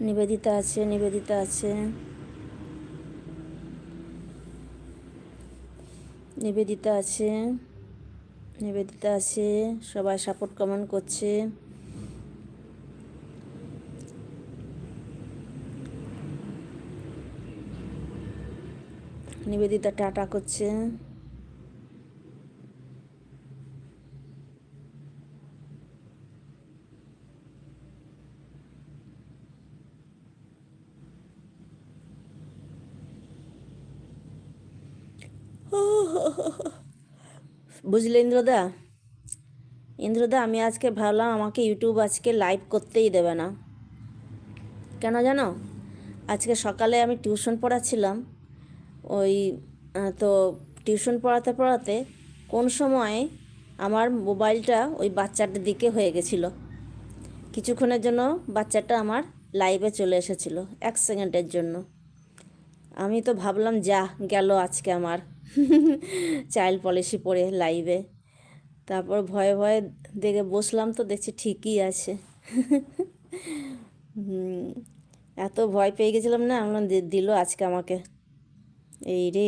নিবেদিতা আছে, নিবেদিতা আছে, নিবেদিতা আছে, নিবেদিতা আছে, সবাই সাপোর্ট কমেন্ট করছে। নিবেদিতা টাটা করছে। বুঝলে ইন্দ্রদা, ইন্দ্রদা আমি আজকে ভাবলাম আমাকে ইউটিউব আজকে লাইভ করতেই দেবে না। কেন জানো? আজকে সকালে আমি টিউশন পড়াচ্ছিলাম। ওই তো টিউশন পড়াতে পড়াতে কোন সময় আমার মোবাইলটা ওই বাচ্চাটার দিকে হয়ে গেছিলো। কিছুক্ষণের জন্য বাচ্চাটা আমার লাইভে চলে এসেছিলো, 1 সেকেন্ডের জন্য। আমি তো ভাবলাম যা গেল আজকে আমার চাইল্ড পলিসি পড়ে লাইভে। তারপর ভয়ে ভয়ে দেখে বসলাম, তো দেখছি ঠিকই আছে। এত ভয় পেয়ে গেছিলাম না, আমরা দিল আজকে আমাকে এই রে।